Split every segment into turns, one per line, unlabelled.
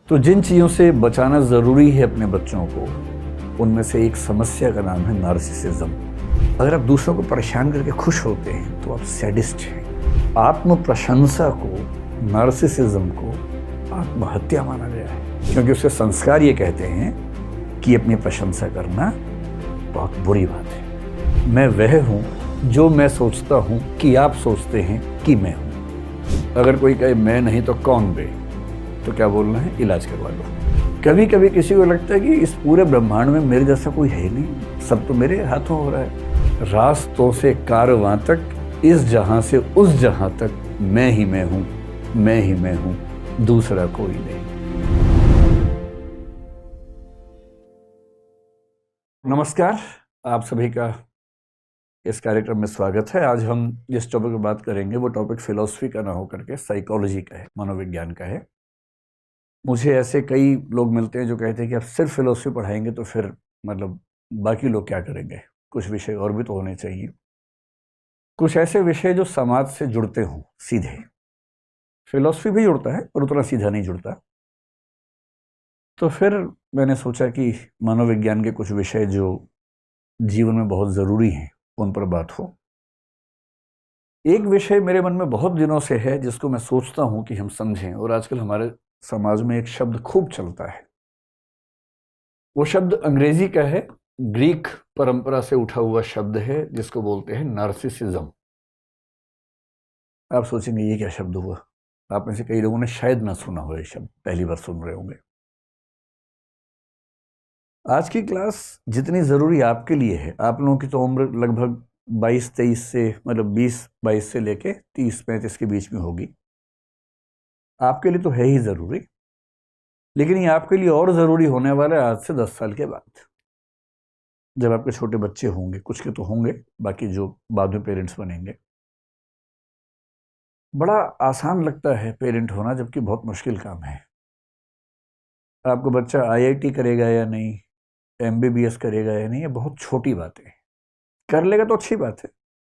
तो जिन चीज़ों से बचाना ज़रूरी है अपने बच्चों को, उनमें से एक समस्या का नाम है नार्सिसिज्म। अगर आप दूसरों को परेशान करके खुश होते हैं तो आप सैडिस्ट हैं। आत्म प्रशंसा को, नार्सिसिज्म को आत्महत्या माना गया है, क्योंकि उसके संस्कार ये कहते हैं कि अपनी प्रशंसा करना बहुत बुरी बात है। मैं वह हूँ जो मैं सोचता हूँ कि आप सोचते हैं कि मैं हूँ। अगर कोई कहे मैं नहीं तो कौन बे, तो क्या बोलना है, इलाज करवा लो। कभी कभी किसी को लगता है कि इस पूरे ब्रह्मांड में मेरे जैसा कोई है ही नहीं, सब तो मेरे हाथों हो रहा है। रास्तों से कारवां तक, इस जहां से उस जहां तक मैं ही मैं हूं, मैं ही मैं हूं, दूसरा कोई नहीं। नमस्कार, आप सभी का इस कार्यक्रम में स्वागत है। आज हम जिस टॉपिक पर बात करेंगे वो टॉपिक फिलॉसफी का ना हो करके साइकोलॉजी का है, मनोविज्ञान का है। मुझे ऐसे कई लोग मिलते हैं जो कहते हैं कि आप सिर्फ फिलॉसफी पढ़ाएंगे तो फिर मतलब बाकी लोग क्या करेंगे, कुछ विषय और भी तो होने चाहिए। कुछ ऐसे विषय जो समाज से जुड़ते हों सीधे। फिलॉसफी भी जुड़ता है पर उतना सीधा नहीं जुड़ता। तो फिर मैंने सोचा कि मनोविज्ञान के कुछ विषय जो जीवन में बहुत ज़रूरी हैं उन पर बात हो। एक विषय मेरे मन में बहुत दिनों से है जिसको मैं सोचता हूँ कि हम समझें, और आजकल हमारे समाज में एक शब्द खूब चलता है। वो शब्द अंग्रेजी का है, ग्रीक परंपरा से उठा हुआ शब्द है जिसको बोलते हैं नार्सिसिज्म। आप सोचेंगे ये क्या शब्द हुआ। आप में से कई लोगों ने शायद ना सुना हो, ये शब्द पहली बार सुन रहे होंगे। आज की क्लास जितनी ज़रूरी आपके लिए है, आप लोगों की तो उम्र लगभग 22-23 से, मतलब 20-22 से लेके 30-35 के बीच में होगी। आपके लिए तो है ही ज़रूरी, लेकिन ये आपके लिए और ज़रूरी होने वाला है आज से 10 साल के बाद, जब आपके छोटे बच्चे होंगे। कुछ के तो होंगे, बाकी जो बाद में पेरेंट्स बनेंगे। बड़ा आसान लगता है पेरेंट होना, जबकि बहुत मुश्किल काम है। आपका बच्चा IIT करेगा या नहीं, MBBS करेगा या नहीं, ये बहुत छोटी बात है। कर लेगा तो अच्छी बात है,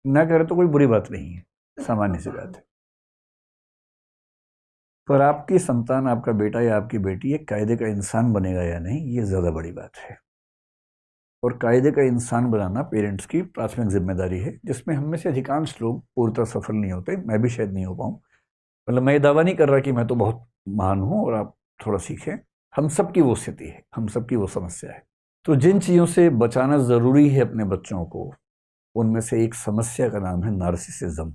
ना करे तो कोई बुरी बात नहीं है, सामान्य सी बात है। पर आपकी संतान, आपका बेटा या आपकी बेटी एक कायदे का इंसान बनेगा या नहीं, ये ज़्यादा बड़ी बात है। और कायदे का इंसान बनाना पेरेंट्स की प्राथमिक जिम्मेदारी है, जिसमें हम में से अधिकांश लोग पूर्णतः सफल नहीं होते। मैं भी शायद नहीं हो पाऊँ। मतलब मैं ये दावा नहीं कर रहा कि मैं तो बहुत महान हूँ और आप थोड़ा सीखें। हम सबकी वो स्थिति है, हम सबकी वो समस्या है। तो जिन चीज़ों से बचाना ज़रूरी है अपने बच्चों को, उनमें से एक समस्या का नाम है नार्सिसिज्म।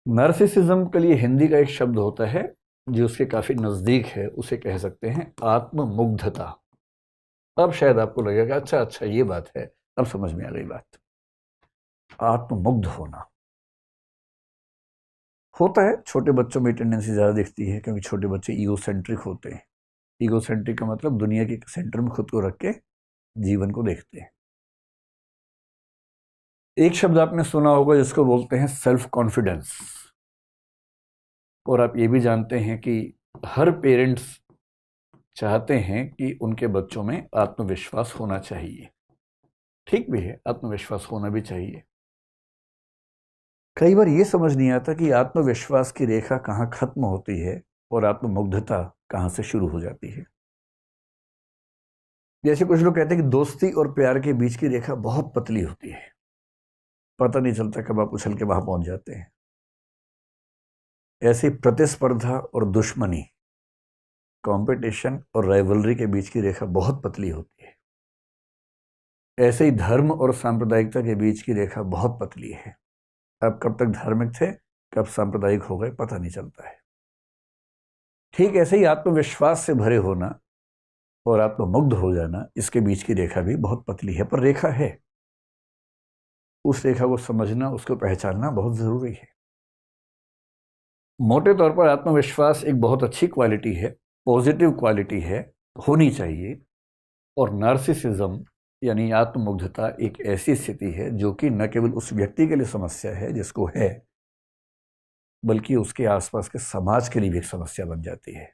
नार्सिसिज्म के लिए हिंदी का एक शब्द होता है जो उसके काफ़ी नज़दीक है, उसे कह सकते हैं आत्ममुग्धता। अब शायद आपको लगेगा अच्छा ये बात है, अब समझ में आ गई बात। आत्ममुग्ध होना होता है, छोटे बच्चों में टेंडेंसी ज़्यादा दिखती है, क्योंकि छोटे बच्चे ईगोसेंट्रिक होते हैं। ईगोसेंट्रिक का मतलब दुनिया के सेंटर में खुद को रख के जीवन को देखते हैं। एक शब्द आपने सुना होगा जिसको बोलते हैं सेल्फ कॉन्फिडेंस। और आप ये भी जानते हैं कि हर पेरेंट्स चाहते हैं कि उनके बच्चों में आत्मविश्वास होना चाहिए। ठीक भी है, आत्मविश्वास होना भी चाहिए। कई बार ये समझ नहीं आता कि आत्मविश्वास की रेखा कहाँ खत्म होती है और आत्ममुग्धता कहाँ से शुरू हो जाती है। जैसे कुछ लोग कहते हैं कि दोस्ती और प्यार के बीच की रेखा बहुत पतली होती है, पता नहीं चलता कब आप उछल के वहां पहुंच जाते हैं। ऐसी प्रतिस्पर्धा और दुश्मनी, कंपटीशन और राइवलरी के बीच की रेखा बहुत पतली होती है। ऐसे ही धर्म और सांप्रदायिकता के बीच की रेखा बहुत पतली है। आप कब तक धार्मिक थे, कब सांप्रदायिक हो गए, पता नहीं चलता है। ठीक ऐसे ही आत्मविश्वास से भरे होना और आत्ममुग्ध हो जाना, इसके बीच की रेखा भी बहुत पतली है, पर रेखा है। उस रेखा को समझना, उसको पहचानना बहुत जरूरी है। मोटे तौर पर आत्मविश्वास एक बहुत अच्छी क्वालिटी है, पॉजिटिव क्वालिटी है, होनी चाहिए। और नार्सिसिज्म यानी आत्ममुग्धता एक ऐसी स्थिति है जो कि न केवल उस व्यक्ति के लिए समस्या है जिसको है, बल्कि उसके आसपास के समाज के लिए भी एक समस्या बन जाती है।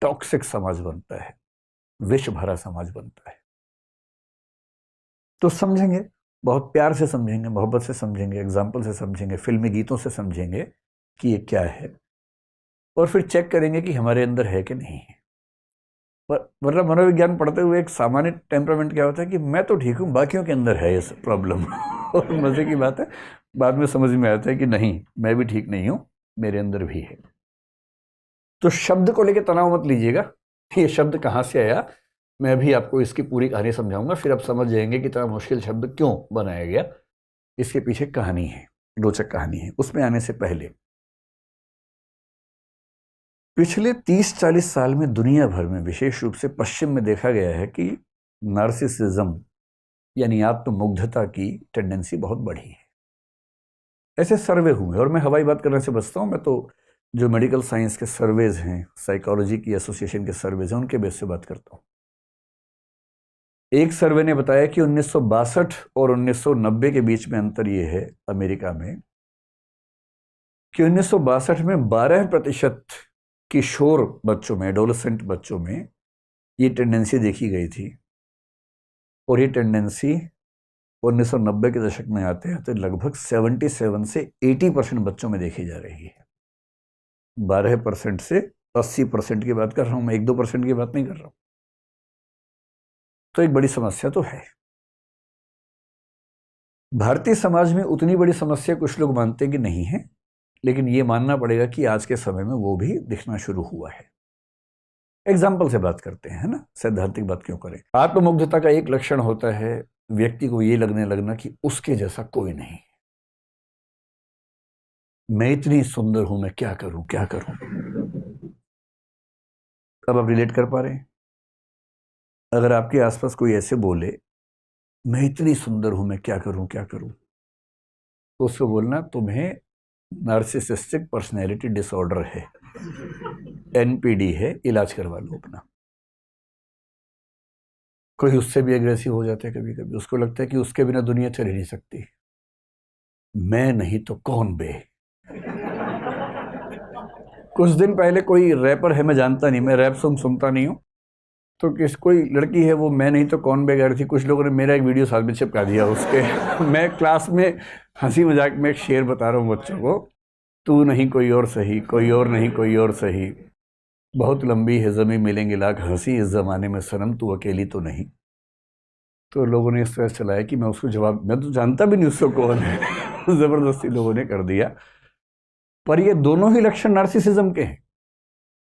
टॉक्सिक समाज बनता है, विष भरा समाज बनता है। तो समझेंगे, बहुत प्यार से समझेंगे, मोहब्बत से समझेंगे, एग्जाम्पल से समझेंगे, फिल्मी गीतों से समझेंगे कि ये क्या है। और फिर चेक करेंगे कि हमारे अंदर है कि नहीं है। मतलब मनोविज्ञान पढ़ते हुए एक सामान्य टेम्परामेंट क्या होता है कि मैं तो ठीक हूँ, बाकियों के अंदर है ये प्रॉब्लम। और मजे की बात है, बाद में समझ में आता है कि नहीं, मैं भी ठीक नहीं हूँ, मेरे अंदर भी है। तो शब्द को लेकर तनाव मत लीजिएगा, ये शब्द कहाँ से आया, मैं भी आपको इसकी पूरी कहानी समझाऊंगा, फिर आप समझ जाएंगे कि इतना मुश्किल शब्द क्यों बनाया गया। इसके पीछे कहानी है, रोचक कहानी है। उसमें आने से पहले पिछले 30-40 साल में दुनिया भर में, विशेष रूप से पश्चिम में, देखा गया है कि नार्सिसिज्म यानी आत्ममुग्धता की टेंडेंसी बहुत बढ़ी है। ऐसे सर्वे हुए, और मैं हवाई बात करने से बचता हूँ, मैं तो जो मेडिकल साइंस के सर्वेज हैं, साइकोलॉजी की एसोसिएशन के सर्वेज हैं, उनके बेस से बात करता हूँ। एक सर्वे ने बताया कि 1962 और 1990 के बीच में अंतर ये है अमेरिका में कि 1962 में 12% किशोर बच्चों में, एडोलेसेंट बच्चों में ये टेंडेंसी देखी गई थी, और ये टेंडेंसी 1990 के दशक में आते आते लगभग 77 से 80% बच्चों में देखी जा रही है। 12% से 80% की बात कर रहा हूं मैं, 1-2% की बात नहीं कर रहा हूं। तो एक बड़ी समस्या तो है। भारतीय समाज में उतनी बड़ी समस्या कुछ लोग मानते कि नहीं है, लेकिन ये मानना पड़ेगा कि आज के समय में वो भी दिखना शुरू हुआ है। एग्जाम्पल से बात करते हैं ना, सैद्धांतिक बात क्यों करें। आत्ममुग्धता का एक लक्षण होता है व्यक्ति को ये लगने लगना कि उसके जैसा कोई नहीं, मैं इतनी सुंदर हूं, मैं क्या करूं क्या करूं। अब आप रिलेट कर पा रहे हैं? अगर आपके आसपास कोई ऐसे बोले मैं इतनी सुंदर हूं, मैं क्या करूं क्या करूं, तो उसको बोलना तुम्हें नार्सिसिस्टिक पर्सनैलिटी डिसऑर्डर है, एनपीडी है, इलाज करवा लो अपना। कोई उससे भी एग्रेसिव हो जाता है कभी कभी, उसको लगता है कि उसके बिना दुनिया चल ही नहीं सकती, मैं नहीं तो कौन बे। कुछ दिन पहले कोई रैपर है, मैं जानता नहीं, मैं रैप सुनता नहीं हूँ, तो कोई लड़की है, वो मैं नहीं तो कौन बे गा रही थी, कुछ लोगों ने मेरा एक वीडियो साथ में चिपका दिया उसके। मैं क्लास में हंसी मजाक में एक शेर बता रहा हूँ बच्चों को, तू नहीं कोई और सही, कोई और नहीं कोई और सही, बहुत लंबी है ज़मीं मिलेंगे लाख हंसी, इस ज़माने में सनम तू अकेली तो नहीं। तो लोगों ने इस तरह चलाया कि मैं उसको जवाब, मैं तो जानता भी नहीं उसको कौन है। ज़बरदस्ती लोगों ने कर दिया। पर ये दोनों ही लक्षण नार्सिसिज्म के हैं।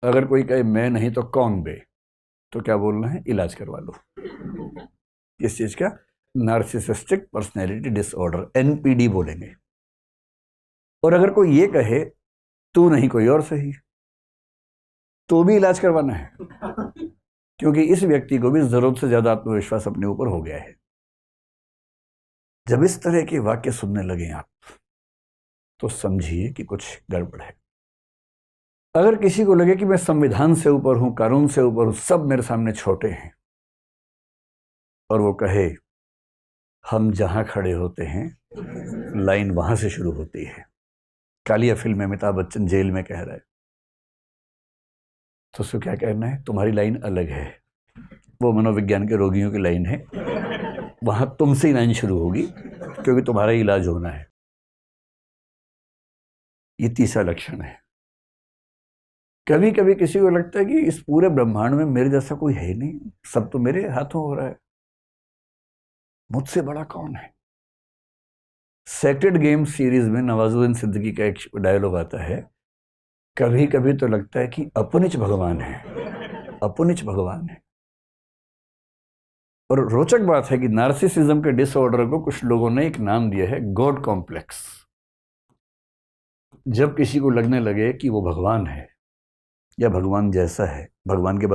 अगर कोई कहे मैं नहीं तो कौन बे, तो क्या बोलना है, इलाज करवा लो। किस चीज़ का? नार्सिसिस्टिक पर्सनैलिटी डिसऑर्डर, एनपीडी बोलेंगे। और अगर कोई ये कहे तू नहीं कोई और सही, तो भी इलाज करवाना है, क्योंकि इस व्यक्ति को भी जरूरत से ज्यादा आत्मविश्वास अपने ऊपर हो गया है। जब इस तरह के वाक्य सुनने लगे आप, तो समझिए कि कुछ गड़बड़ है। अगर किसी को लगे कि मैं संविधान से ऊपर हूं, कानून से ऊपर हूं, सब मेरे सामने छोटे हैं, और वो कहे हम जहां खड़े होते हैं लाइन वहां से शुरू होती है, कालिया फिल्म में अमिताभ बच्चन जेल में कह रहा है, तो उसको क्या कहना है, तुम्हारी लाइन अलग है, वो मनोविज्ञान के रोगियों की लाइन है, वहां तुमसे ही लाइन शुरू होगी, क्योंकि तुम्हारा ही इलाज होना है। ये तीसरा लक्षण है। कभी कभी किसी को लगता है कि इस पूरे ब्रह्मांड में मेरे जैसा कोई है नहीं, सब तो मेरे हाथों हो रहा है, मुझसे बड़ा कौन है। सेक्रेड गेम सीरीज में नवाजुद्दीन सिद्दीकी का एक डायलॉग आता है, कभी कभी तो लगता है कि अपनिच भगवान है, अपनिच भगवान है। और रोचक बात है कि नार्सिसिज्म के डिसऑर्डर को कुछ लोगों ने एक नाम दिया है, गॉड कॉम्प्लेक्स। जब किसी को लगने लगे कि वो भगवान है या भगवान जैसा है, भगवान के